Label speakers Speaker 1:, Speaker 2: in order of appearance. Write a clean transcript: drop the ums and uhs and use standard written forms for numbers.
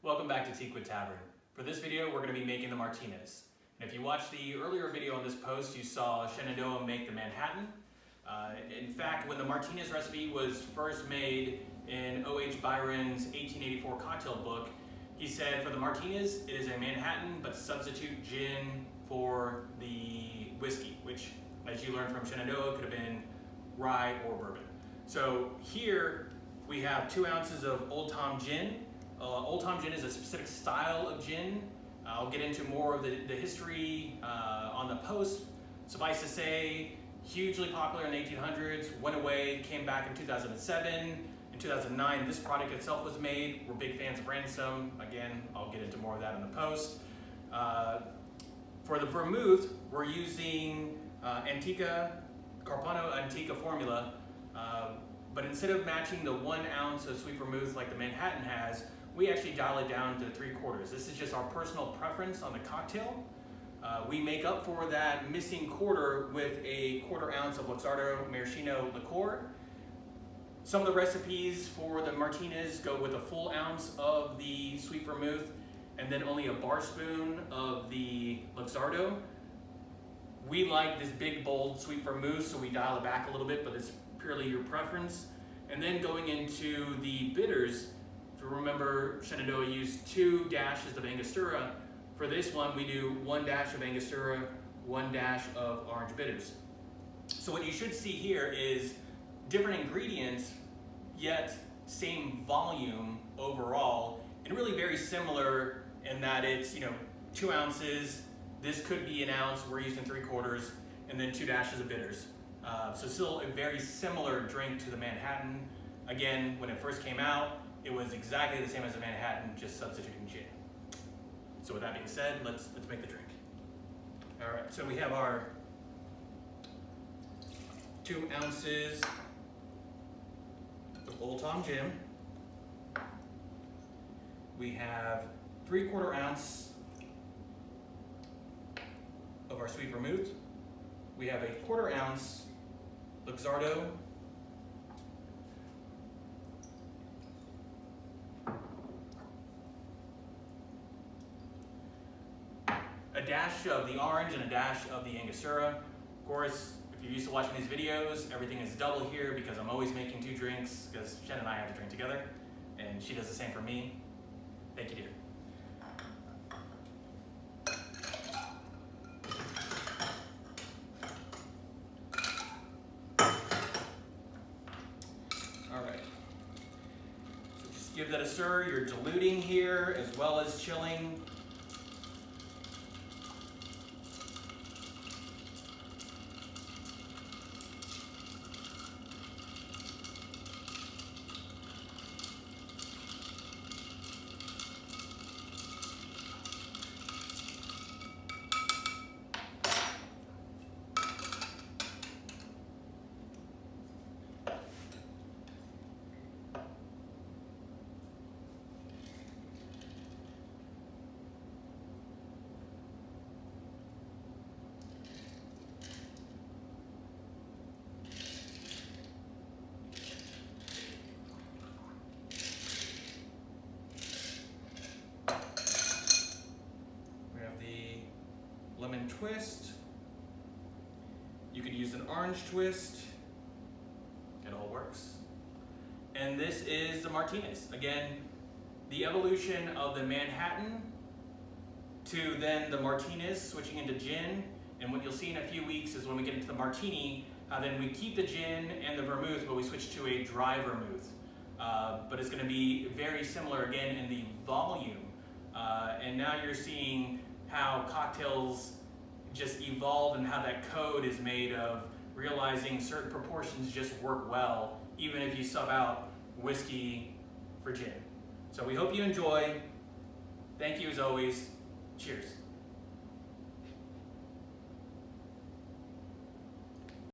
Speaker 1: Welcome back to Teakwood Tavern. For this video, we're going to be making the Martinez. And if you watched the earlier video on this post, you saw Shenandoah make the Manhattan. In fact, when the Martinez recipe was first made in O.H. Byron's 1884 cocktail book, he said for the Martinez, it is a Manhattan, but substitute gin for the whiskey, which, as you learned from Shenandoah, could have been rye or bourbon. So here we have 2 ounces of Old Tom gin. Old Tom gin is a specific style of gin. I'll get into more of the history on the post. Suffice to say, hugely popular in the 1800s, went away, came back in 2007. In 2009, this product itself was made. We're big fans of Ransom. Again, I'll get into more of that in the post. For the vermouth, we're using Carpano Antica formula, but instead of matching the 1 ounce of sweet vermouth like the Manhattan has, we actually dial it down to 3/4. This is just our personal preference on the cocktail. We make up for that missing quarter with a 1/4 ounce of Luxardo Maraschino liqueur. Some of the recipes for the Martinez go with a full ounce of the sweet vermouth and then only a bar spoon of the Luxardo. We like this big, bold sweet vermouth, so we dial it back a little bit, but it's purely your preference. And then going into the bitters, if you remember, Shenandoah used 2 dashes of Angostura. For this one, we do 1 dash of Angostura, 1 dash of orange bitters. So what you should see here is different ingredients, yet same volume overall, and really very similar in that it's 2 ounces. This could be 1 ounce. We're using 3/4, and then 2 dashes of bitters. So still a very similar drink to the Manhattan. Again, when it first came out, it was exactly the same as the Manhattan, just substituting gin. So with that being said, let's make the drink. All right, so we have our 2 ounces of Old Tom gin. We have 3/4 ounce of our sweet vermouth. We have a 1/4 ounce Luxardo. A dash of the orange and a dash of the Angostura. Of course, if you're used to watching these videos, everything is double here because I'm always making 2 drinks because Shen and I have to drink together, and she does the same for me. Thank you, dear. All right. So just give that a stir. You're diluting here as well as chilling. Lemon twist. You could use an orange twist. It all works. And this is the Martinez. Again, the evolution of the Manhattan to then the Martinez switching into gin. And what you'll see in a few weeks is when we get into the Martini, then we keep the gin and the vermouth, but we switch to a dry vermouth. But it's going to be very similar again in the volume. And now you're seeing how cocktails just evolve and how that code is made of realizing certain proportions just work well, even if you sub out whiskey for gin. So we hope you enjoy. Thank you as always. Cheers.